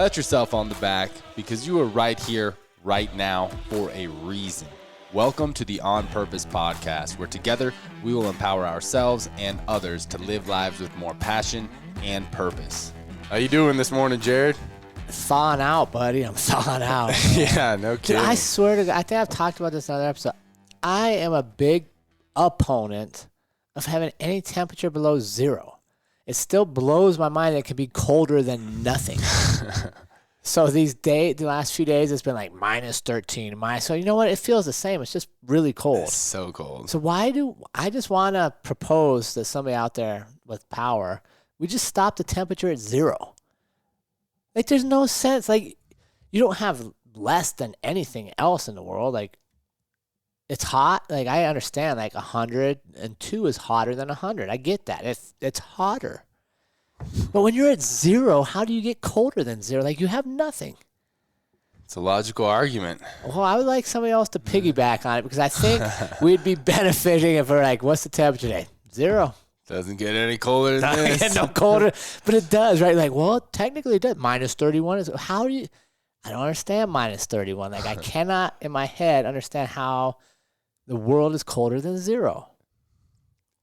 Pat yourself on the back because you are right here, right now, for a reason. Welcome to the On Purpose podcast, where together we will empower ourselves and others to live lives with more passion and purpose. How you doing this morning, Jared? Thawing out, buddy. I'm thawing out. Yeah, no kidding. Dude, I swear to God, I think I've talked about this in another episode. I am a big opponent of having any temperature below zero. It still blows my mind that it can be colder than nothing. So the last few days, it's been like minus 13. So you know what? It feels the same. It's just really cold. It's so cold. So I just want to propose that somebody out there with power, we just stop the temperature at zero. Like, there's no sense. Like, you don't have less than anything else in the world. Like, it's hot. Like, I understand, like, 102 is hotter than 100. I get that. It's hotter. But when you're at zero, how do you get colder than zero? Like, you have nothing. It's a logical argument. Well, I would like somebody else to piggyback on it because I think we'd be benefiting if we're like, what's the temperature today? Zero. Doesn't get any colder than this. Get no colder, but it does, right? Like, well, technically it does. Minus 31 is, how do you, I don't understand minus 31. Like, I cannot in my head understand how the world is colder than zero.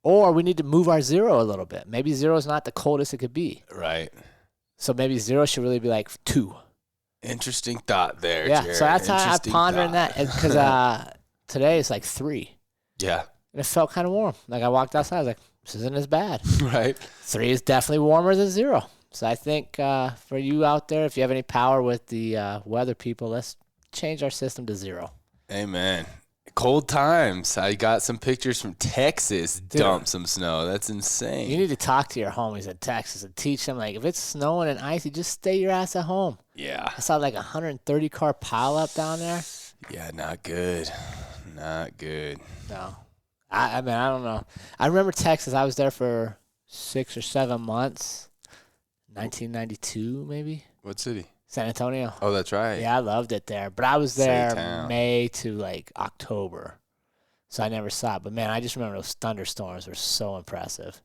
Or we need to move our zero a little bit. Maybe zero is not the coldest it could be. Right. So maybe zero should really be like 2. Interesting thought there, Yeah, Jared. so that's how I'm pondering thought. that. Because today it's like 3. Yeah. And it felt kind of warm. Like, I walked outside, I was like, this isn't as bad. Right. 3 is definitely warmer than 0. So I think for you out there, if you have any power with the weather people, let's change our system to 0. Amen. Cold times. I got some pictures from Texas. Dude. Dump some snow. That's insane. You need to talk to your homies in Texas and teach them, like, if it's snowing and icy, just stay your ass at home. Yeah. I saw like 130 car pileup down there. Yeah, not good. Not good. No. I mean, I don't know. I remember Texas. I was there for 6 or 7 months. 1992, maybe? What city? San Antonio. Oh, that's right. Yeah, I loved it there. But I was Same there town. May to like October. So I never saw it. But man, I just remember those thunderstorms were so impressive.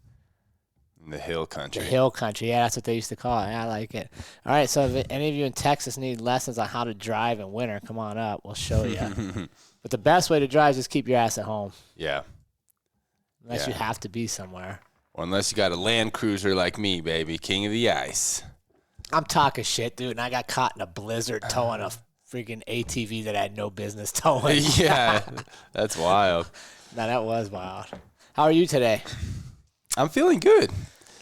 In the hill country. The hill country. Yeah, that's what they used to call it. Yeah, I like it. All right, so if any of you in Texas need lessons on how to drive in winter, come on up. We'll show you. But the best way to drive is just keep your ass at home. Yeah. Unless you Yeah. have to be somewhere. Or unless you got a Land Cruiser like me, baby. King of the ice. I'm talking shit, dude, and I got caught in a blizzard towing a freaking ATV that I had no business towing. Yeah. That's wild. Now, that was wild. How are you today? I'm feeling good.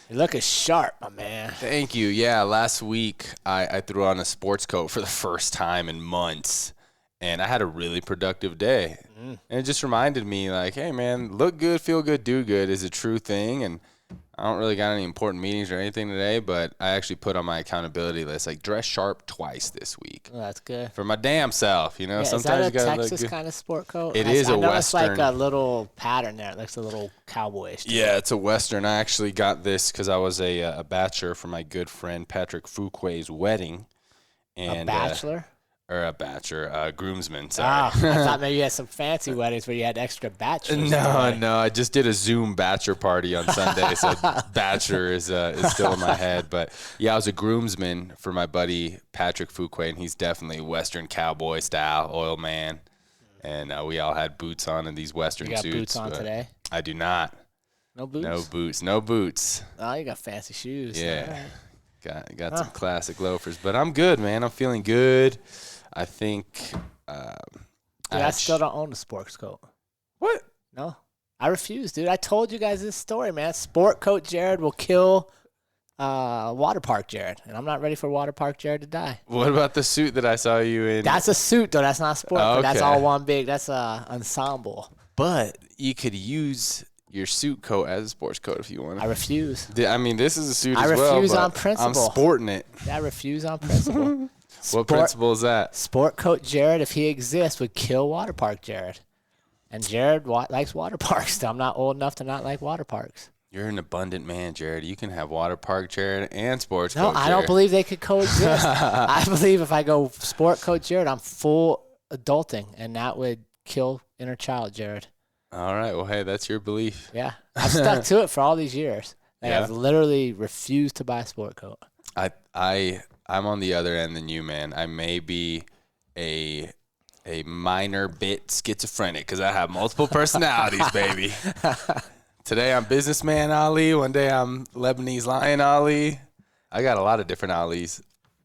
You're looking sharp, my man. Thank you. Yeah, last week I threw on a sports coat for the first time in months, and I had a really productive day. And it just reminded me, like, hey, man, look good, feel good, do good is a true thing. And I don't really got any important meetings or anything today, but I actually put on my accountability list, like, dress sharp twice this week. Oh, that's good. For my damn self, you know. Yeah, Sometimes is you that gotta a look Texas good. kind of sport coat? It I is a know it's like Western. a little pattern there. It looks a little cowboyish. to me. Yeah, it's a Western. I actually got this because I was a bachelor for my good friend Patrick Fuquay's wedding. And, A bachelor? Or a bachelor, groomsman, Oh, sorry. I thought maybe you had some fancy weddings where you had extra bachelors. No, I just did a Zoom bachelor party on Sunday, so bachelor is still in my head. But yeah, I was a groomsman for my buddy Patrick Fuquay, and he's definitely Western cowboy style, oil man. And we all had boots on in these Western You got suits. boots on but today? I do not. No boots? No boots. Oh, you got fancy shoes. Yeah. All right. Got some classic loafers, but I'm good, man. I'm feeling good. I think. Dude, I still don't own a sports coat. What? No. I refuse, dude. I told you guys this story, man. Sport coat Jared will kill water park Jared. And I'm not ready for water park Jared to die. What about the suit that I saw you in? That's a suit, though. That's not a sport coat. That's Okay. all one big. That's a ensemble. But you could use your suit coat as a sports coat if you want. I refuse. I mean, this is a suit I as well. refuse but on principle. I'm sporting it. I refuse on principle. What principle is that? Sport coat Jared, if he exists, would kill water park Jared. And Jared likes water parks. I'm not old enough to not like water parks. You're an abundant man, Jared. You can have water park Jared and sports No, coat I Jared. don't believe they could coexist. I believe if I go sport coat Jared, I'm full adulting, and that would kill inner child Jared. All right. Well, hey, that's your belief. Yeah. I've stuck to it for all these years. Like, Yeah. I've literally refused to buy a sport coat. I I'm on the other end than you, man. I may be a minor bit schizophrenic because I have multiple personalities, baby. Today I'm businessman Ali. One day I'm Lebanese lion Ali. I got a lot of different Alis.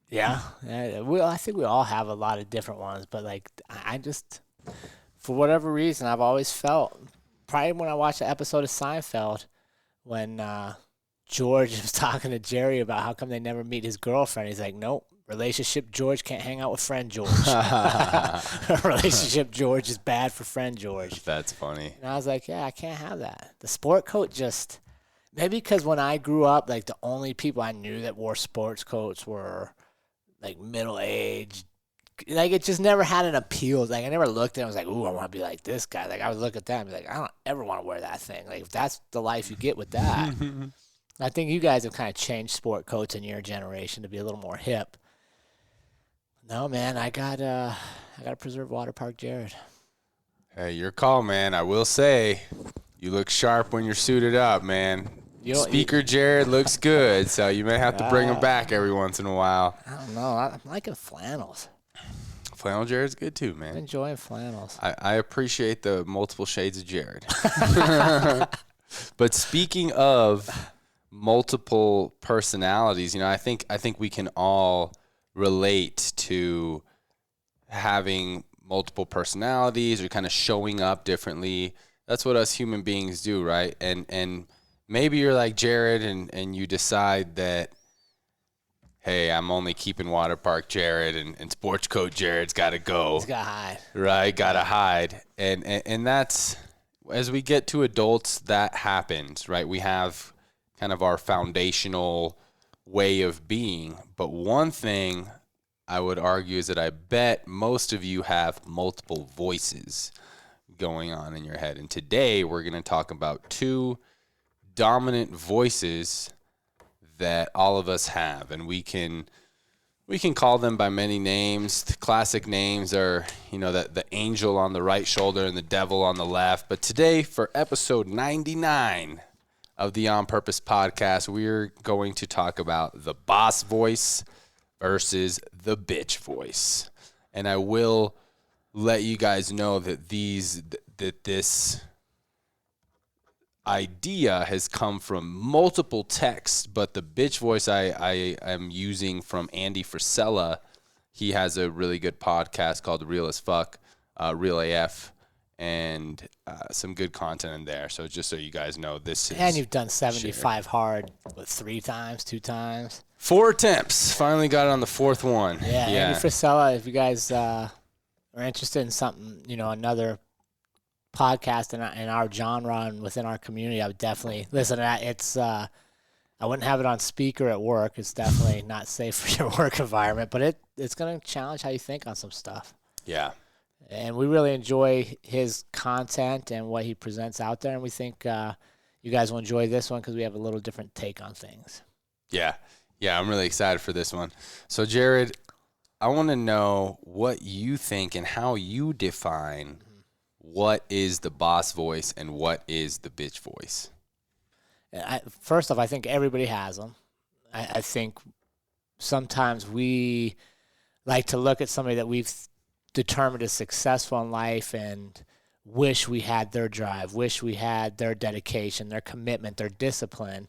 Yeah. I think we all have a lot of different ones, but like I just, for whatever reason, I've always felt, probably when I watched the episode of Seinfeld, when George was talking to Jerry about how come they never meet his girlfriend. He's like, nope, relationship George can't hang out with friend George. Relationship George is bad for friend George. That's funny. And I was like, yeah, I can't have that. The sport coat just, maybe because when I grew up, like the only people I knew that wore sports coats were like middle-aged. Like it just never had an appeal. Like I never looked at it and was like, ooh, I want to be like this guy. Like I would look at that and be like, I don't ever want to wear that thing. Like if that's the life you get with that. I think you guys have kind of changed sport coats in your generation to be a little more hip. No, man, I gotta preserve Water Park Jared. Hey, your call, man. I will say, you look sharp when you're suited up, man. Speaker Jared looks good, so you may have to bring him back every once in a while. I don't know. I'm liking flannels. Flannel Jared's good too, man. I'm enjoying flannels. I appreciate the multiple shades of Jared. But speaking of multiple personalities, you know, I think we can all relate to having multiple personalities or kind of showing up differently. That's what us human beings do, right? And maybe you're like Jared and you decide that, hey, I'm only keeping Water Park Jared and Sports Coat Jared's got to go. He's got to hide. Right, got to hide. And that's, as we get to adults, that happens, right? We have kind of our foundational way of being. But one thing I would argue is that I bet most of you have multiple voices going on in your head. And today we're going to talk about two dominant voices that all of us have. And we can call them by many names. The classic names are, you know, the angel on the right shoulder and the devil on the left. But today, for episode 99 of the On Purpose podcast, we're going to talk about the boss voice versus the bitch voice. And I will let you guys know that this idea has come from multiple texts, but the bitch voice I am using from Andy Frisella. He has a really good podcast called Real as Fuck, Real AF, and some good content in there. So just so you guys know, this is... And you've done 75 hard, what, 2 times? 4 attempts. Finally got it on the 4th one. Yeah. Andy Frisella, if you guys are interested in something, you know, another podcast in our genre and within our community, I would definitely listen to that. It's I wouldn't have it on speaker at work. It's definitely not safe for your work environment, but it's going to challenge how you think on some stuff. Yeah. And we really enjoy his content and what he presents out there, and we think you guys will enjoy this one because we have a little different take on things. Yeah, I'm really excited for this one. So, Jared, I want to know what you think and how you define what is the boss voice and what is the bitch voice. First off, I think everybody has them. I think sometimes we like to look at somebody that we've determined is successful in life and wish we had their drive, wish we had their dedication, their commitment, their discipline,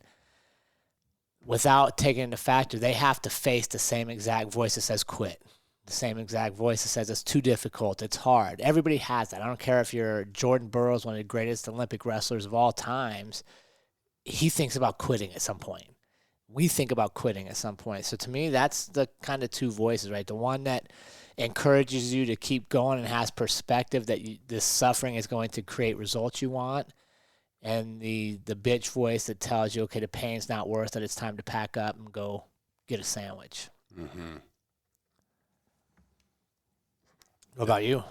without taking into factor they have to face the same exact voice that says quit, the same exact voice that says it's too difficult, it's hard. Everybody has that. I don't care if you're Jordan Burroughs, one of the greatest Olympic wrestlers of all times, he thinks about quitting at some point. We think about quitting at some point. So to me, that's the kind of 2 voices, right? The one that encourages you to keep going and has perspective that this suffering is going to create results you want, and the bitch voice that tells you, okay, the pain's not worth it, it's time to pack up and go get a sandwich. Mm-hmm. What about you?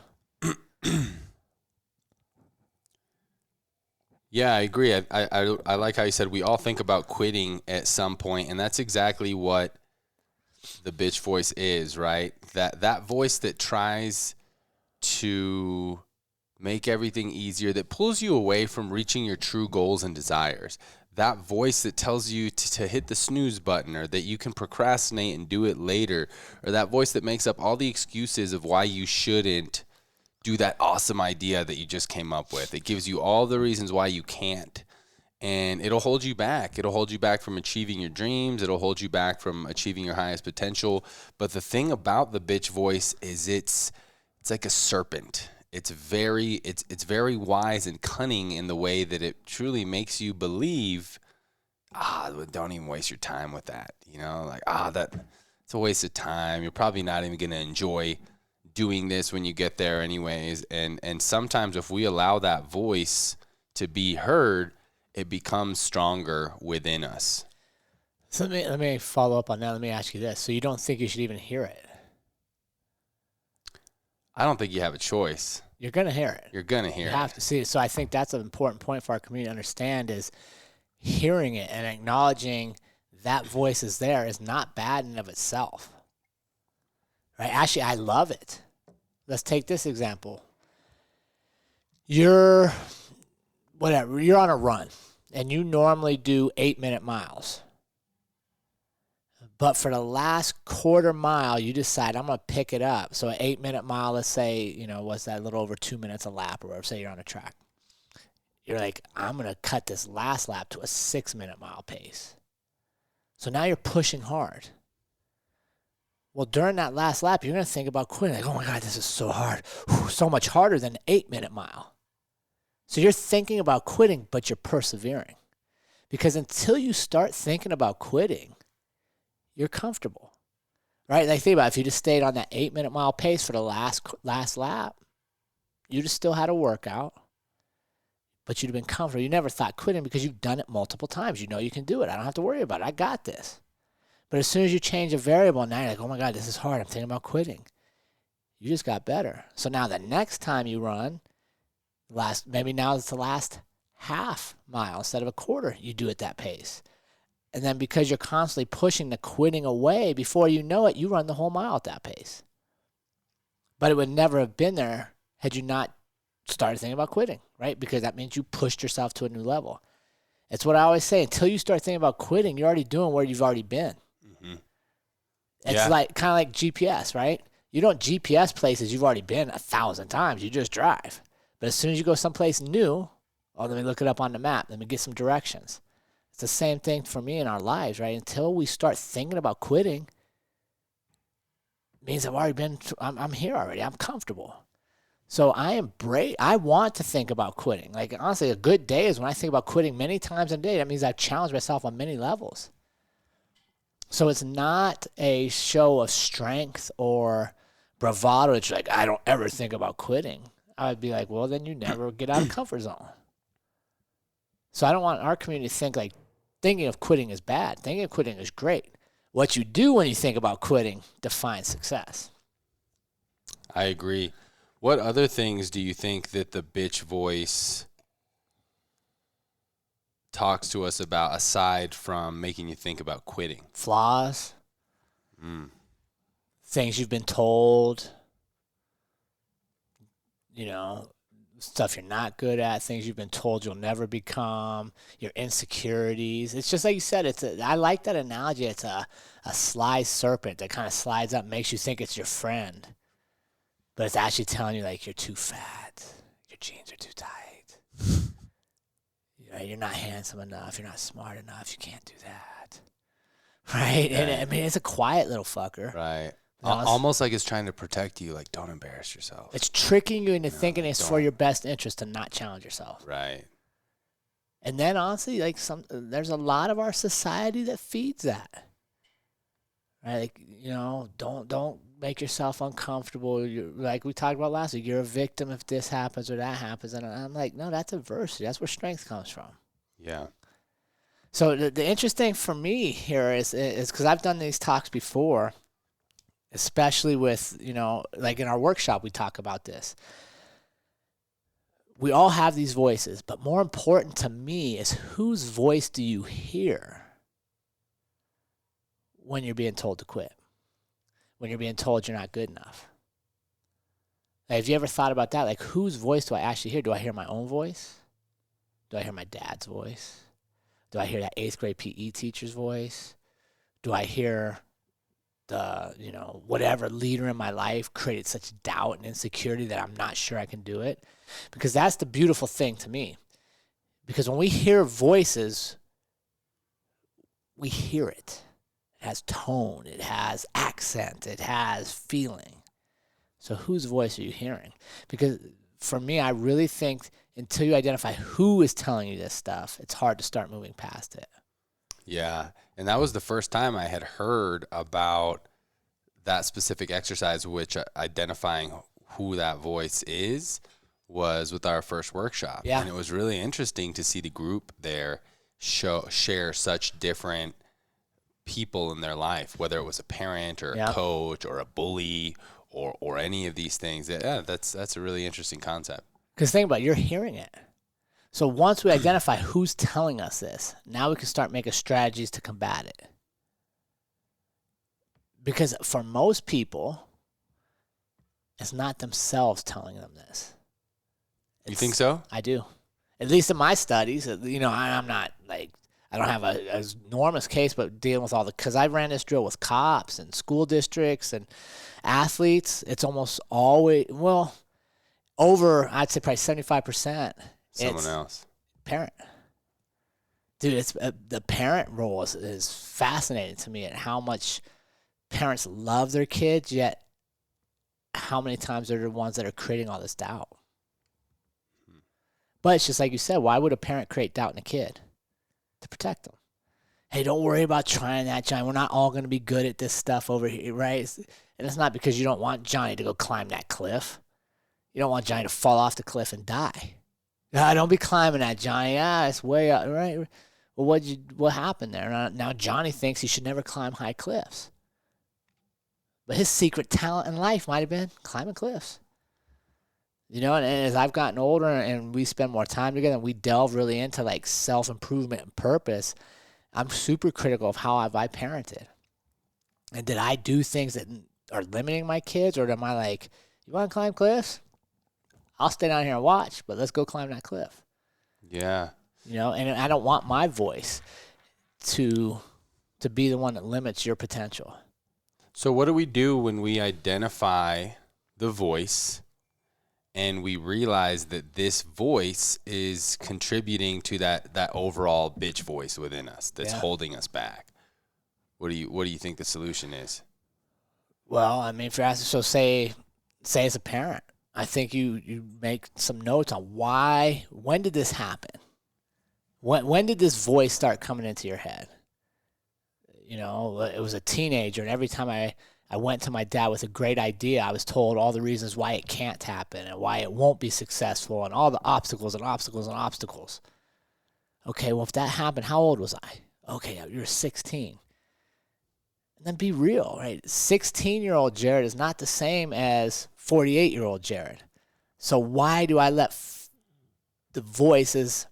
Yeah, I agree. I like how you said we all think about quitting at some point, and that's exactly what the bitch voice is, right? That voice that tries to make everything easier, that pulls you away from reaching your true goals and desires. that voice that tells you to hit the snooze button, or that you can procrastinate and do it later, or that voice that makes up all the excuses of why you shouldn't do that awesome idea that you just came up with. It gives you all the reasons why you can't. And it'll hold you back. It'll hold you back from achieving your dreams. It'll hold you back from achieving your highest potential. But the thing about the bitch voice is it's like a serpent. It's very wise and cunning in the way that it truly makes you believe, don't even waste your time with that. You know, like, it's a waste of time. You're probably not even going to enjoy doing this when you get there anyways. And sometimes if we allow that voice to be heard, it becomes stronger within us. So let me follow up on that. Let me ask you this. So you don't think you should even hear it? I don't think you have a choice. You're going to hear it. You're going to hear it. You have to see it. So I think that's an important point for our community to understand is hearing it and acknowledging that voice is there is not bad in of itself. Right? Actually, I love it. Let's take this example. You're on a run, and you normally do 8-minute miles. But for the last quarter mile, you decide, I'm going to pick it up. So an 8-minute mile, let's say, what's that, a little over 2 minutes a lap, or whatever, say you're on a track. You're like, I'm going to cut this last lap to a 6-minute mile pace. So now you're pushing hard. Well, during that last lap, you're going to think about quitting. Like, oh my God, this is so hard. Whew, so much harder than an 8-minute mile. So you're thinking about quitting, but you're persevering. Because until you start thinking about quitting, you're comfortable, right? Like, think about it. If you just stayed on that 8-minute mile pace for the last lap, you just still had a workout, but you'd have been comfortable. You never thought quitting because you've done it multiple times. You know you can do it. I don't have to worry about it. I got this. But as soon as you change a variable, now you're like, oh my God, this is hard. I'm thinking about quitting. You just got better. So now the next time you run, maybe now it's the last half mile instead of a quarter, you do it that pace. And then because you're constantly pushing the quitting away, before you know it, you run the whole mile at that pace. But it would never have been there had you not started thinking about quitting, right? Because that means you pushed yourself to a new level. It's what I always say. Until you start thinking about quitting, you're already doing where you've already been. Mm-hmm. It's like kind of like GPS, right? You don't GPS places you've already been 1,000 times. You just drive. But as soon as you go someplace new, let me look it up on the map. Let me get some directions. It's the same thing for me in our lives, right? Until we start thinking about quitting, it means I'm here already. I'm comfortable. So I want to think about quitting. Like, honestly, a good day is when I think about quitting many times a day. That means I've challenged myself on many levels. So it's not a show of strength or bravado. It's like, I don't ever think about quitting. I would be like, well, then you never get out of comfort zone. So I don't want our community to think like thinking of quitting is bad. Thinking of quitting is great. What you do when you think about quitting defines success. I agree. What other things do you think that the bitch voice talks to us about aside from making you think about quitting? Flaws. Things you've been told. Stuff you're not good at, things you've been told you'll never become, your insecurities. It's just like you said, I like that analogy. It's a sly serpent that kind of slides up, makes you think it's your friend. But it's actually telling you, like, you're too fat. Your jeans are too tight. You're not handsome enough. You're not smart enough. You can't do that. Right? Yeah. And it's a quiet little fucker. Right. Almost like it's trying to protect you, like, don't embarrass yourself. It's tricking you into thinking it's for your best interest to not challenge yourself. Right. And then, honestly, like, there's a lot of our society that feeds that. Right? Like, don't make yourself uncomfortable. Like we talked about last week, you're a victim if this happens or that happens. And I'm like, no, that's adversity. That's where strength comes from. Yeah. So the interesting for me here is because I've done these talks before, especially with, like in our workshop, we talk about this. We all have these voices, but more important to me is whose voice do you hear when you're being told to quit, when you're being told you're not good enough? Like, have you ever thought about that? Like, whose voice do I actually hear? Do I hear my own voice? Do I hear my dad's voice? Do I hear that 8th grade PE teacher's voice? Do I hear the, whatever leader in my life created such doubt and insecurity that I'm not sure I can do it? Because that's the beautiful thing to me. Because when we hear voices, we hear it. It has tone, it has accent, it has feeling. So whose voice are you hearing? Because for me, I really think until you identify who is telling you this stuff, it's hard to start moving past it. Yeah. And that was the first time I had heard about that specific exercise, which identifying who that voice is was with our first workshop. Yeah. And it was really interesting to see the group there share such different people in their life, whether it was a parent or a coach or a bully or any of these things. Yeah, that's a really interesting concept. Because think about it, you're hearing it. So once we identify who's telling us this, now we can start making strategies to combat it. Because for most people, it's not themselves telling them this. You think so? I do. At least in my studies, I'm not like, I don't have an enormous case, but dealing with because I ran this drill with cops and school districts and athletes, it's almost always, over, I'd say probably 75%. Someone else. Parent. Dude, it's the parent role is fascinating to me, and how much parents love their kids, yet how many times they're the ones that are creating all this doubt. But it's just like you said, why would a parent create doubt in a kid? To protect them. Hey, don't worry about trying that, Johnny. We're not all going to be good at this stuff over here, right? And it's not because you don't want Johnny to go climb that cliff. You don't want Johnny to fall off the cliff and die. Don't be climbing that, Johnny. It's way up, right? Well, what happened there? Now Johnny thinks he should never climb high cliffs. But his secret talent in life might have been climbing cliffs. And as I've gotten older and we spend more time together and we delve really into like self-improvement and purpose, I'm super critical of how I parented. And did I do things that are limiting my kids, or am I like, you want to climb cliffs? I'll stay down here and watch, but let's go climb that cliff. Yeah. And I don't want my voice to be the one that limits your potential. So what do we do when we identify the voice and we realize that this voice is contributing to that overall bitch voice within us that's holding us back? What do you think the solution is? Well, I mean, if you're asking, so say as a parent, I think you make some notes on when did this happen? When did this voice start coming into your head? It was a teenager, and every time I went to my dad with a great idea, I was told all the reasons why it can't happen and why it won't be successful and all the obstacles and obstacles and obstacles. Okay, well, if that happened, how old was I? Okay, you're 16. And then be real, right? 16-year-old Jared is not the same as 48-year-old Jared. So why do I let the voices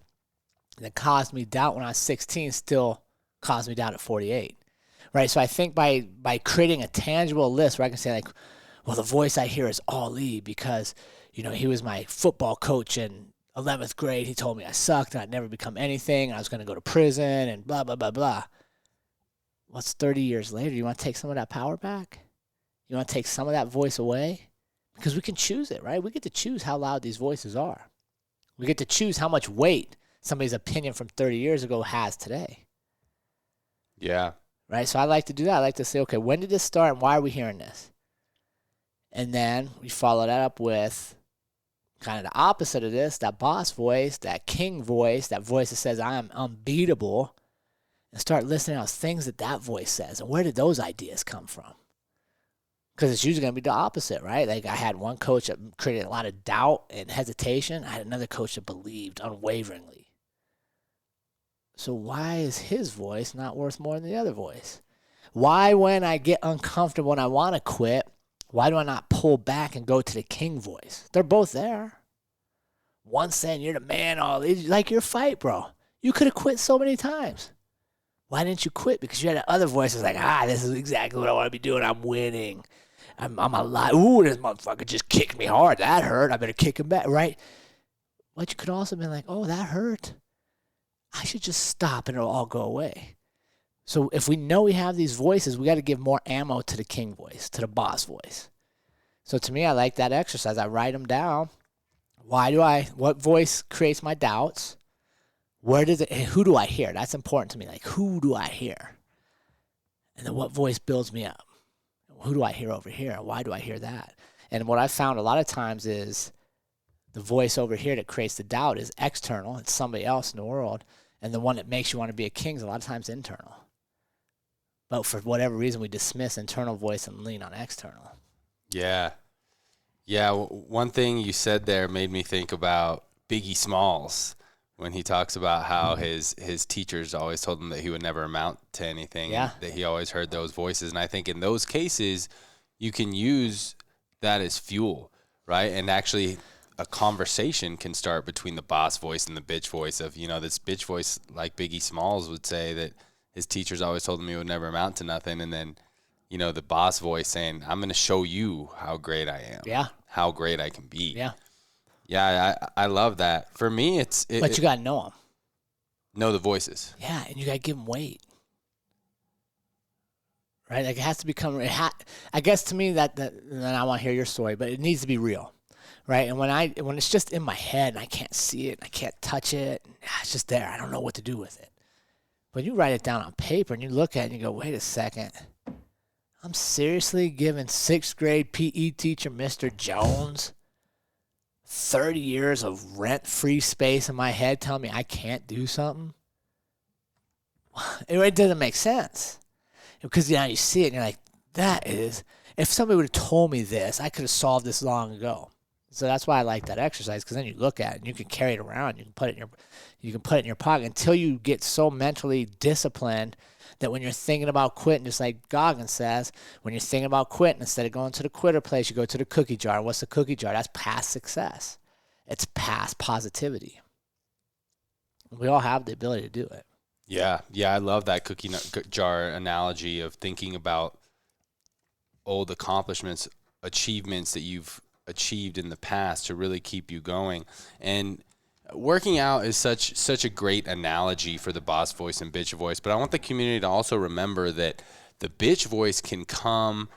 that caused me doubt when I was 16 still cause me doubt at 48? Right? So I think by creating a tangible list where I can say, like, well, the voice I hear is Ali because, he was my football coach in 11th grade. He told me I sucked and I'd never become anything. And I was going to go to prison and blah, blah, blah, blah. What's 30 years later? You want to take some of that power back? You want to take some of that voice away? Because we can choose it, right? We get to choose how loud these voices are. We get to choose how much weight somebody's opinion from 30 years ago has today. Yeah. Right? So I like to do that. I like to say, okay, when did this start and why are we hearing this? And then we follow that up with kind of the opposite of this, that boss voice, that king voice, that voice that says I am unbeatable, and start listening to things that voice says. And where did those ideas come from? Because it's usually going to be the opposite, right? Like I had one coach that created a lot of doubt and hesitation. I had another coach that believed unwaveringly. So why is his voice not worth more than the other voice? Why, when I get uncomfortable and I want to quit, why do I not pull back and go to the king voice? They're both there. One saying you're the man, like your fight, bro. You could have quit so many times. Why didn't you quit? Because you had the other voices like, this is exactly what I want to be doing. I'm winning. I'm alive. Ooh, this motherfucker just kicked me hard. That hurt. I better kick him back, right? But you could also be like, oh, that hurt. I should just stop and it'll all go away. So if we know we have these voices, we got to give more ammo to the king voice, to the boss voice. So to me, I like that exercise. I write them down. What voice creates my doubts? Who do I hear? That's important to me. Like, who do I hear? And then what voice builds me up? Who do I hear over here? Why do I hear that? And what I found a lot of times is the voice over here that creates the doubt is external. It's somebody else in the world. And the one that makes you want to be a king is a lot of times internal. But for whatever reason, we dismiss internal voice and lean on external. Yeah. Yeah. One thing you said there made me think about Biggie Smalls when he talks about how his teachers always told him that he would never amount to anything. Yeah. And that he always heard those voices. And I think in those cases, you can use that as fuel, right? And actually a conversation can start between the boss voice and the bitch voice of, this bitch voice, like Biggie Smalls would say that his teachers always told him he would never amount to nothing. And then, the boss voice saying, I'm going to show you how great I am. Yeah. How great I can be. Yeah. Yeah, I love that. For me, But you got to know them. Know the voices. Yeah, and you got to give them weight. Right? Like, it has to become, I guess to me that, and I want to hear your story, but it needs to be real. Right? And when it's just in my head and I can't see it, and I can't touch it, and it's just there. I don't know what to do with it. But you write it down on paper and you look at it and you go, wait a second. I'm seriously giving 6th grade PE teacher Mr. Jones 30 years of rent-free space in my head telling me I can't do something? It doesn't make sense. Because now you see it and you're like, if somebody would have told me this, I could have solved this long ago. So that's why I like that exercise, because then you look at it and you can carry it around. You can put it in your pocket until you get so mentally disciplined that when you're thinking about quitting, just like Goggins says, when you're thinking about quitting, instead of going to the quitter place, you go to the cookie jar. What's the cookie jar? That's past success. It's past positivity. We all have the ability to do it. Yeah, I love that cookie jar analogy of thinking about old accomplishments, achievements that you've achieved in the past to really keep you going. And working out is such a great analogy for the boss voice and bitch voice, but I want the community to also remember that the bitch voice can come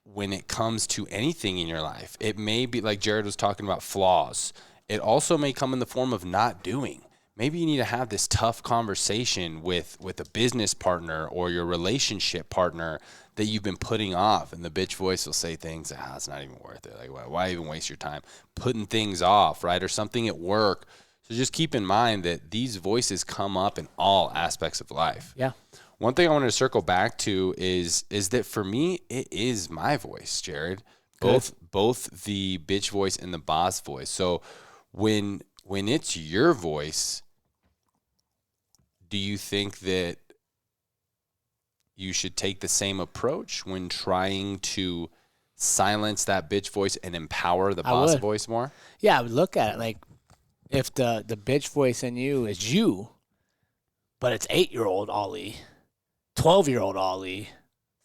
when it comes to anything in your life. It may be, like Jared was talking about, flaws. It also may come in the form of not doing. Maybe you need to have this tough conversation with a business partner or your relationship partner that you've been putting off, and the bitch voice will say things, it's not even worth it. Like, why even waste your time putting things off, right? Or something at work. So just keep in mind that these voices come up in all aspects of life. Yeah. One thing I wanted to circle back to is that for me, it is my voice, Jared. Both the bitch voice and the boss voice. So when it's your voice, do you think that you should take the same approach when trying to silence that bitch voice and empower the boss voice more? Yeah, I would look at it like, if the bitch voice in you is you, but it's 8-year-old Ollie, 12-year-old Ollie,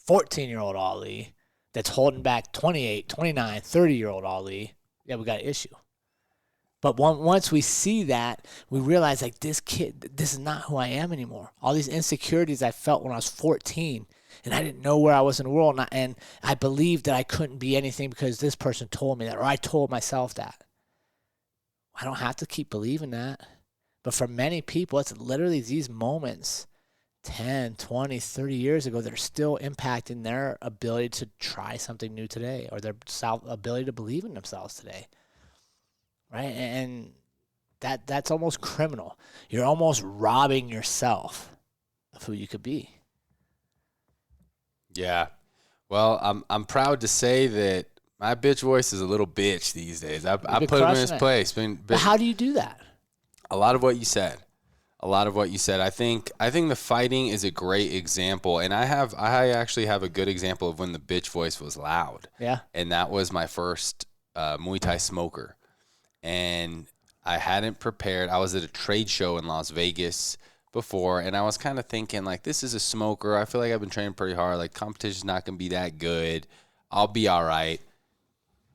14-year-old Ollie that's holding back 28, 29, 30-year-old Ollie, yeah, we got an issue. But once we see that, we realize, like, this is not who I am anymore. All these insecurities I felt when I was 14, and I didn't know where I was in the world, and I believed that I couldn't be anything because this person told me that, or I told myself that. I don't have to keep believing that. But for many people, it's literally these moments 10, 20, 30 years ago that are still impacting their ability to try something new today, or their ability to believe in themselves today. Right? And that's almost criminal. You're almost robbing yourself of who you could be. Yeah. Well, I'm proud to say that my bitch voice is a little bitch these days. I put him in his place. But how do you do that? A lot of what you said. I think the fighting is a great example, and I actually have a good example of when the bitch voice was loud. Yeah. And that was my first Muay Thai smoker. And I hadn't prepared. I was at a trade show in Las Vegas before, and I was kind of thinking, like, this is a smoker. I feel like I've been training pretty hard. Like, competition's not going to be that good. I'll be all right.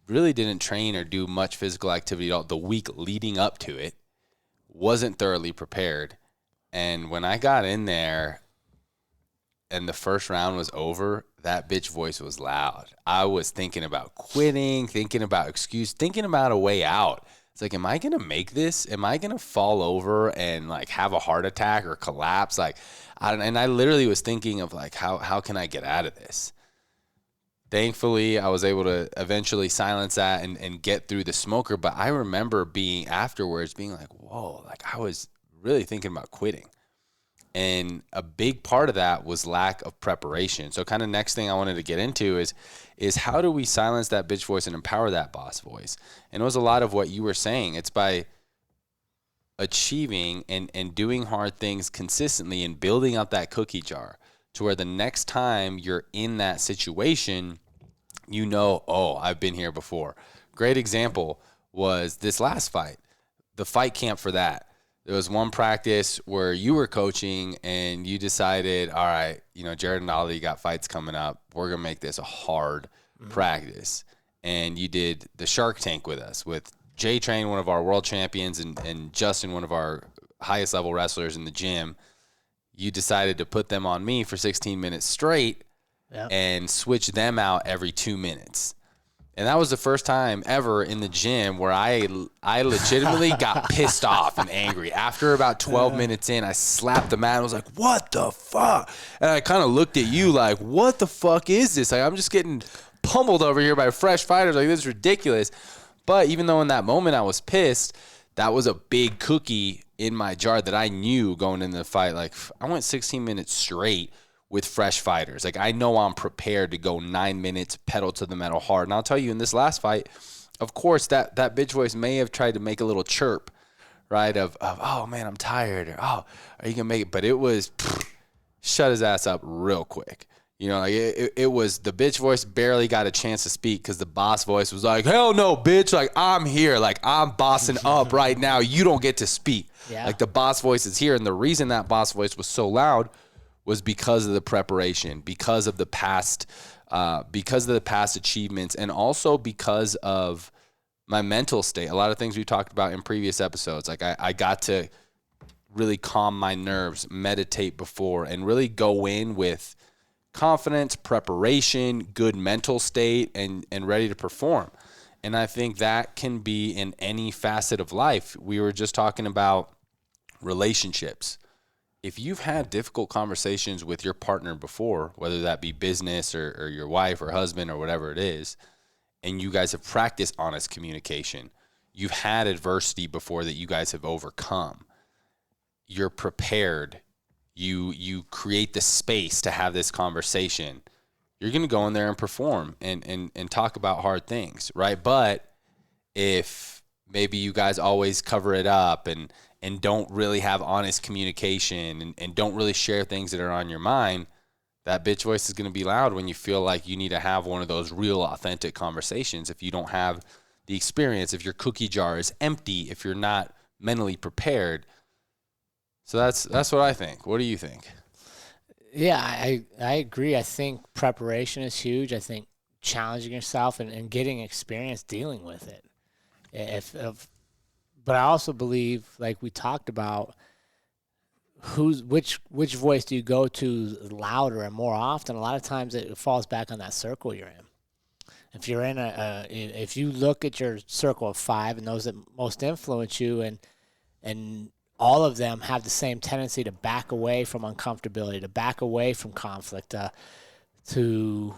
Really didn't train or do much physical activity at all the week leading up to it. Wasn't thoroughly prepared. And when I got in there and the first round was over, that bitch voice was loud. I was thinking about quitting, thinking about excuse, thinking about a way out. It's like, am I going to make this? Am I going to fall over and like have a heart attack or collapse? Like, and I literally was thinking of like, how can I get out of this? Thankfully, I was able to eventually silence that and get through the smoker. But I remember being afterwards being like, whoa, like I was really thinking about quitting. And a big part of that was lack of preparation. So kind of next thing I wanted to get into is how do we silence that bitch voice and empower that boss voice? And it was a lot of what you were saying. It's by achieving and doing hard things consistently and building up that cookie jar to where the next time you're in that situation, you know, oh, I've been here before. Great example was this last fight, the fight camp for that. There was one practice where you were coaching and you decided, all right, you know, Jared and Ali got fights coming up. We're going to make this a hard practice. And you did the Shark Tank with us, with Jay Train, one of our world champions, and Justin, one of our highest level wrestlers in the gym. You decided to put them on me for 16 minutes straight and switch them out every 2 minutes. And that was the first time ever in the gym where I legitimately got pissed off and angry. After about 12 minutes in, I slapped the mat and was like, what the fuck? And I kind of looked at you like, what the fuck is this? Like, I'm just getting pummeled over here by fresh fighters. Like, this is ridiculous. But even though in that moment I was pissed, that was a big cookie in my jar that I knew going into the fight. Like, I went 16 minutes straight with fresh fighters. Like, I know I'm prepared to go 9 minutes, pedal to the metal hard. And I'll tell you, in this last fight, of course, that bitch voice may have tried to make a little chirp, right, of oh, man, I'm tired, or, oh, are you going to make it? But it was, shut his ass up real quick. You know, like it was, the bitch voice barely got a chance to speak because the boss voice was like, hell no, bitch. Like, I'm here. Like, I'm bossing up right now. You don't get to speak. Yeah. Like, the boss voice is here. And the reason that boss voice was so loud was because of the preparation, because of the past achievements, and also because of my mental state. A lot of things we talked about in previous episodes. Like, I got to really calm my nerves, meditate before, and really go in with confidence, preparation, good mental state, and ready to perform. And I think that can be in any facet of life. We were just talking about relationships. If you've had difficult conversations with your partner before, whether that be business or your wife or husband or whatever it is, and you guys have practiced honest communication, you've had adversity before that you guys have overcome, you're prepared, you create the space to have this conversation, you're going to go in there and perform and talk about hard things, right? But if maybe you guys always cover it up and don't really have honest communication and don't really share things that are on your mind, that bitch voice is going to be loud when you feel like you need to have one of those real authentic conversations. If you don't have the experience, if your cookie jar is empty, if you're not mentally prepared. So that's what I think. What do you think? Yeah, I agree. I think preparation is huge. I think challenging yourself and getting experience dealing with it. But I also believe, like we talked about, which voice do you go to louder and more often? A lot of times it falls back on that circle you're in. If you're in if you look at your circle of 5 and those that most influence you, and all of them have the same tendency to back away from uncomfortability, to back away from conflict, to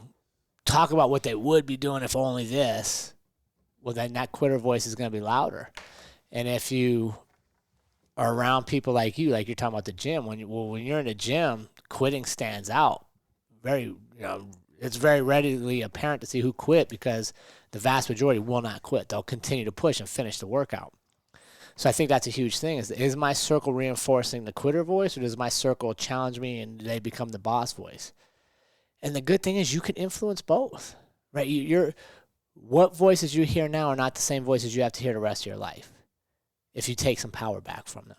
talk about what they would be doing if only this, well, then that quitter voice is going to be louder. And if you are around people like you, like you're talking about the gym, when you're in the gym, quitting stands out. It's very readily apparent to see who quit because the vast majority will not quit. They'll continue to push and finish the workout. So I think that's a huge thing. Is my circle reinforcing the quitter voice, or does my circle challenge me and they become the boss voice? And the good thing is you can influence both, right? What voices you hear now are not the same voices you have to hear the rest of your life if you take some power back from them.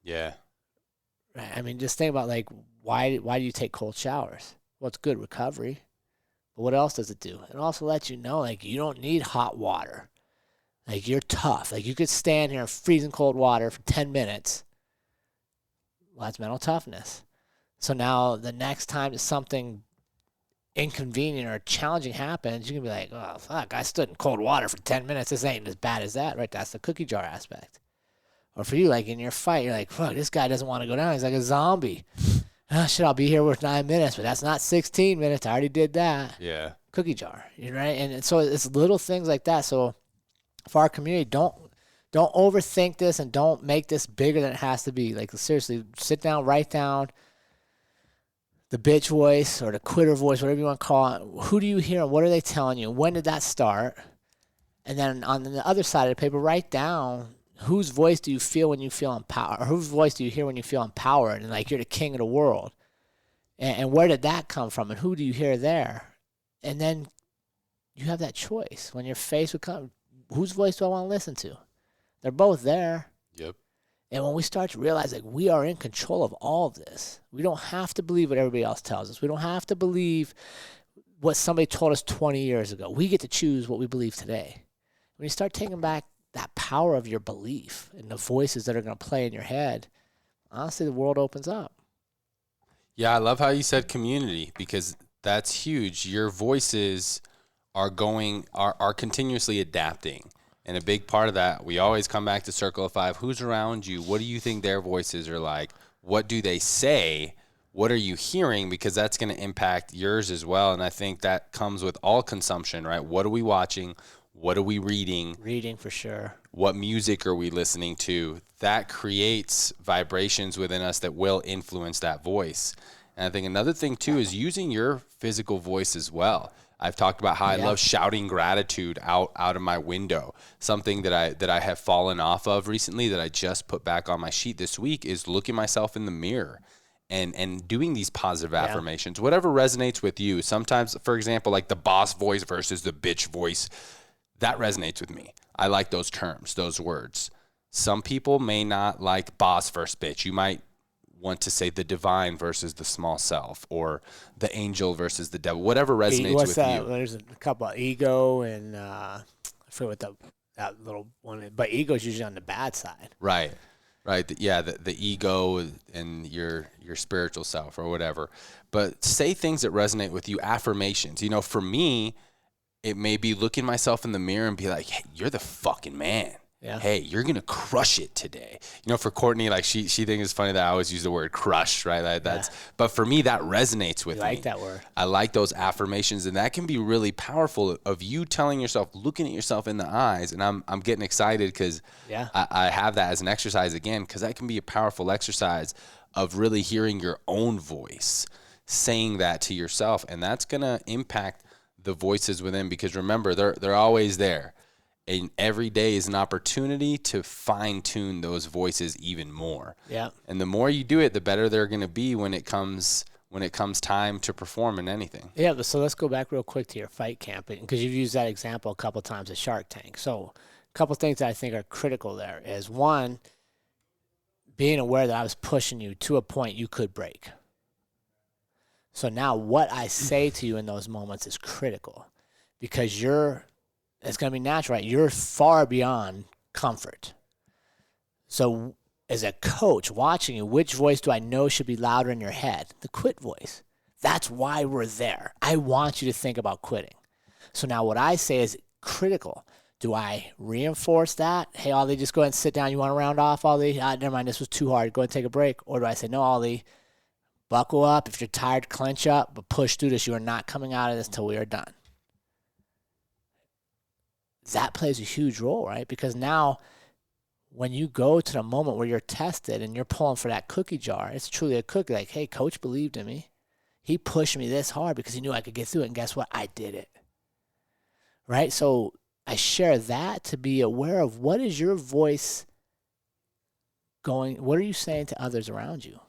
Yeah. Right. I mean, just think about, like, why do you take cold showers? Well, it's good recovery. But what else does it do? It also lets you know, like, you don't need hot water. Like, you're tough. Like, you could stand here in freezing cold water for 10 minutes Well, that's mental toughness. So now the next time that something inconvenient or challenging happens, you can be like, oh, fuck, I stood in cold water for 10 minutes. This ain't as bad as that, right? That's the cookie jar aspect. Or for you, like in your fight, you're like, fuck, this guy doesn't want to go down. He's like a zombie. Oh, shit, I'll be here with 9 minutes, but that's not 16 minutes. I already did that. Yeah. Cookie jar, right? And so it's little things like that. So for our community, don't overthink this and don't make this bigger than it has to be. Like, seriously, sit down, write down the bitch voice or the quitter voice, whatever you want to call it. Who do you hear and what are they telling you? When did that start? And then on the other side of the paper, write down whose voice do you feel when you feel empowered, or whose voice do you hear when you feel empowered and like you're the king of the world? And where did that come from? And who do you hear there? And then you have that choice. When you're faced with, whose voice do I want to listen to? They're both there. Yep. And when we start to realize like we are in control of all of this, we don't have to believe what everybody else tells us. We don't have to believe what somebody told us 20 years ago. We get to choose what we believe today. When you start taking back that power of your belief and the voices that are going to play in your head, honestly, the world opens up. Yeah, I love how you said community, because that's huge. Your voices are continuously adapting. And a big part of that, we always come back to Circle of Five. Who's around you? What do you think their voices are like? What do they say? What are you hearing? Because that's going to impact yours as well. And I think that comes with all consumption, right? What are we watching? What are we reading? Reading for sure. What music are we listening to? That creates vibrations within us that will influence that voice. And I think another thing too is using your physical voice as well. I've talked about how I love shouting gratitude out of my window. Something that I have fallen off of recently that I just put back on my sheet this week is looking myself in the mirror and doing these positive affirmations. Whatever resonates with you. Sometimes, for example, like the boss voice versus the bitch voice, that resonates with me. I like those terms, those words. Some people may not like boss versus bitch. You might want to say the divine versus the small self, or the angel versus the devil, whatever resonates with you. There's a couple of ego and I forget what that little one, but ego is usually on the bad side. Right. The ego and your spiritual self or whatever. But say things that resonate with you, affirmations. You know, for me, it may be looking myself in the mirror and be like, hey, you're the fucking man. Yeah. Hey, you're going to crush it today. You know, for Courtney, like she thinks it's funny that I always use the word crush, right? But for me, that resonates with me. I like that word. I like those affirmations, and that can be really powerful of you telling yourself, looking at yourself in the eyes. And I'm getting excited because I have that as an exercise again, because that can be a powerful exercise of really hearing your own voice, saying that to yourself. And that's going to impact the voices within, because remember, they're always there. And every day is an opportunity to fine-tune those voices even more. Yeah. And the more you do it, the better they're going to be when it comes time to perform in anything. Yeah, but so let's go back real quick to your fight camp, because you've used that example a couple of times at Shark Tank. So a couple of things that I think are critical there is, one, being aware that I was pushing you to a point you could break. So now what I say to you in those moments is critical, because it's going to be natural, right? You're far beyond comfort. So as a coach watching you, which voice do I know should be louder in your head? The quit voice. That's why we're there. I want you to think about quitting. So now what I say is critical. Do I reinforce that? Hey, Ollie, just go ahead and sit down. You want to round off, Ollie? Never mind, this was too hard. Go ahead and take a break. Or do I say, no, Ollie, buckle up. If you're tired, clench up, but push through this. You are not coming out of this until we are done. That plays a huge role, right? Because now when you go to the moment where you're tested and you're pulling for that cookie jar, it's truly a cookie. Like, hey, coach believed in me. He pushed me this hard because he knew I could get through it. And guess what? I did it. Right? So I share that to be aware of, what is your voice going, what are you saying to others around you?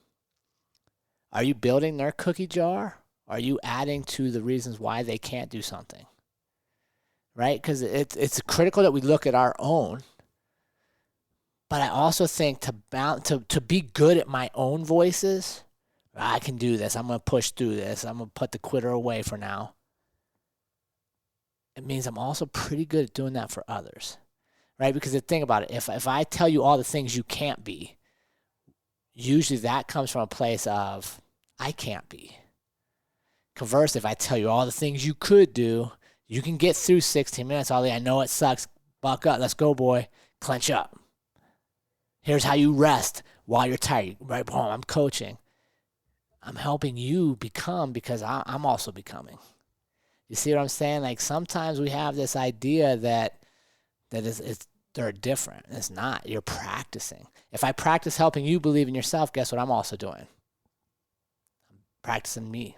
Are you building their cookie jar? Are you adding to the reasons why they can't do something? Right? Because it's critical that we look at our own. But I also think to be good at my own voices, I can do this. I'm going to push through this. I'm going to put the quitter away for now. It means I'm also pretty good at doing that for others. Right? Because think about it. If I tell you all the things you can't be, usually that comes from a place of, I can't be. Conversely, if I tell you all the things you could do, you can get through 16 minutes. Ollie, I know it sucks. Buck up. Let's go, boy. Clench up. Here's how you rest while you're tired. Right home. I'm coaching. I'm helping you become because I'm also becoming. You see what I'm saying? Like sometimes we have this idea that they're different. It's not. You're practicing. If I practice helping you believe in yourself, guess what I'm also doing? I'm practicing me.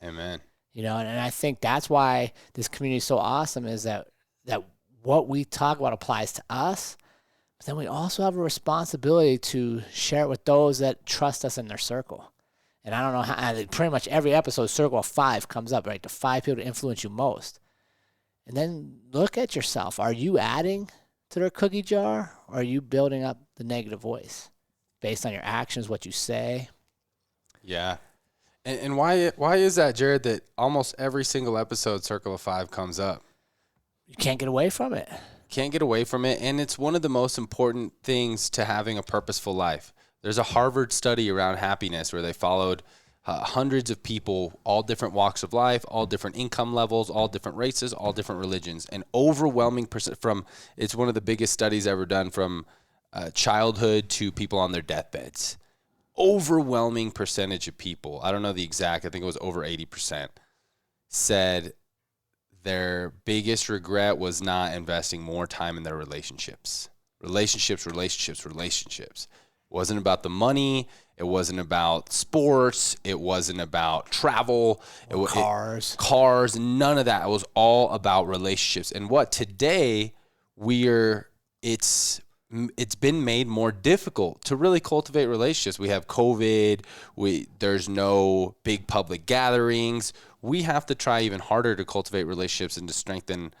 Amen. You know, and I think that's why this community is so awesome is that what we talk about applies to us, but then we also have a responsibility to share it with those that trust us in their circle. And I don't know how, pretty much every episode, circle of 5 comes up, right? The 5 people to influence you most. And then look at yourself. Are you adding to their cookie jar, or are you building up the negative voice based on your actions, what you say? Yeah. And why is that, Jared, that almost every single episode Circle of 5 comes up? You can't get away from it. Can't get away from it, and it's one of the most important things to having a purposeful life. There's a Harvard study around happiness where they followed hundreds of people, all different walks of life, all different income levels, all different races, all different religions. An overwhelming percent it's one of the biggest studies ever done from childhood to people on their deathbeds. Overwhelming percentage of people, I don't know the exact, I think it was over 80%, said their biggest regret was not investing more time in their relationships. Relationships. It wasn't about the money. It wasn't about sports. It wasn't about travel. Cars. None of that. It was all about relationships. And what today it's been made more difficult to really cultivate relationships. We have COVID. There's no big public gatherings. We have to try even harder to cultivate relationships and to strengthen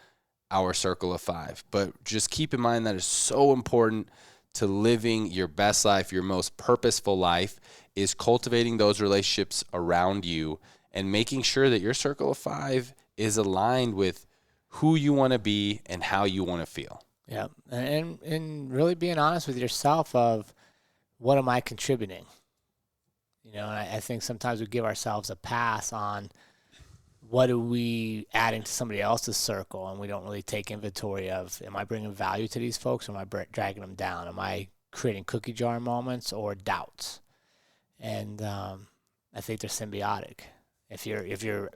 our circle of 5. But just keep in mind that is so important to living your best life, your most purposeful life, is cultivating those relationships around you and making sure that your circle of 5 is aligned with who you want to be and how you want to feel. Yeah, and really being honest with yourself of what am I contributing? You know, and I think sometimes we give ourselves a pass on what are we adding to somebody else's circle, and we don't really take inventory of, am I bringing value to these folks, or am I dragging them down? Am I creating cookie jar moments or doubts? And I think they're symbiotic. If you're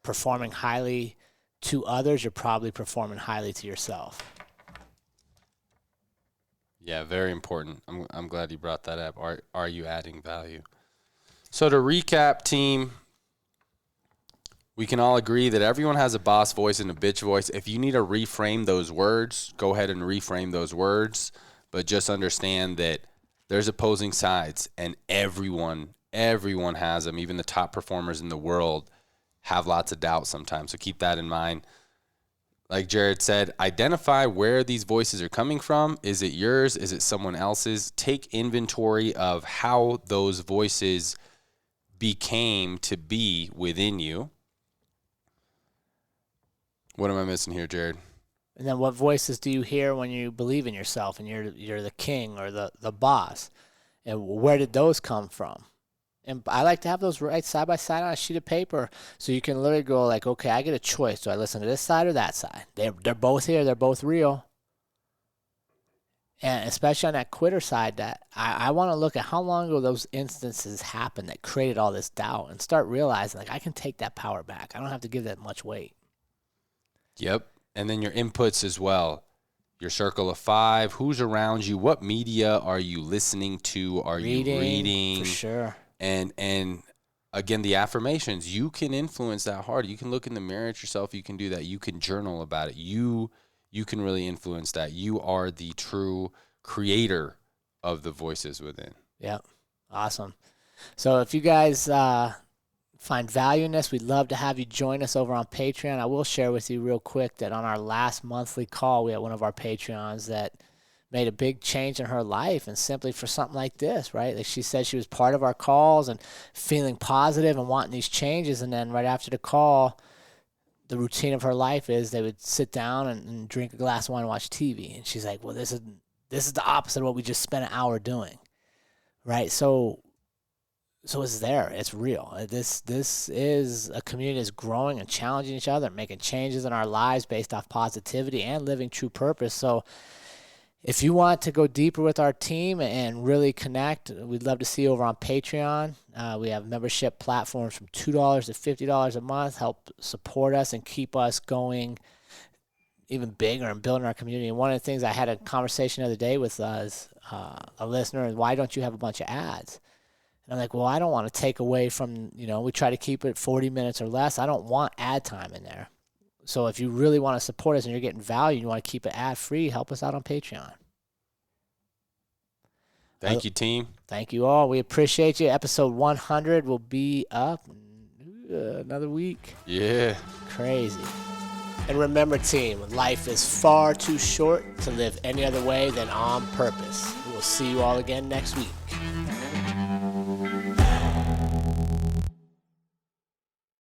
performing highly to others, you're probably performing highly to yourself. Yeah, very important. I'm glad you brought that up. Are you adding value? So to recap, team, we can all agree that everyone has a boss voice and a bitch voice. If you need to reframe those words, go ahead and reframe those words. But just understand that there's opposing sides, and everyone has them. Even the top performers in the world have lots of doubt sometimes. So keep that in mind. Like Jared said, identify where these voices are coming from. Is it yours? Is it someone else's? Take inventory of how those voices became to be within you. What am I missing here, Jared? And then what voices do you hear when you believe in yourself and you're the king or the boss? And where did those come from? And I like to have those right side by side on a sheet of paper so you can literally go like, okay, I get a choice. Do I listen to this side or that side? They're both here. They're both real. And especially on that quitter side, that I want to look at how long ago those instances happened that created all this doubt and start realizing like I can take that power back. I don't have to give that much weight. Yep. And then your inputs as well. Your circle of 5, who's around you? What media are you listening to? Are you reading? For sure. And again, the affirmations, you can influence that hard. You can look in the mirror at yourself. You can do that. You can journal about it. You can really influence that. You are the true creator of the voices within. Yeah. Awesome. So if you guys find value in this, we'd love to have you join us over on Patreon. I will share with you real quick that on our last monthly call, we had one of our Patreons that made a big change in her life, and simply for something like this, right? Like she said she was part of our calls and feeling positive and wanting these changes, and then right after the call, the routine of her life is they would sit down and drink a glass of wine and watch TV. And she's like, well, this is the opposite of what we just spent an hour doing, right? So it's there. It's real. This is a community that's growing and challenging each other, making changes in our lives based off positivity and living true purpose. So if you want to go deeper with our team and really connect, we'd love to see you over on Patreon. We have membership platforms from $2 to $50 a month. Help support us and keep us going even bigger and building our community. And one of the things I had a conversation the other day with a listener is, why don't you have a bunch of ads? And I'm like, well, I don't want to take away from, we try to keep it 40 minutes or less. I don't want ad time in there. So if you really want to support us and you're getting value, you want to keep it ad free, help us out on Patreon. Thank you, team. Thank you all. We appreciate you. Episode 100 will be up another week. Yeah. Crazy. And remember, team, life is far too short to live any other way than on purpose. We will see you all again next week.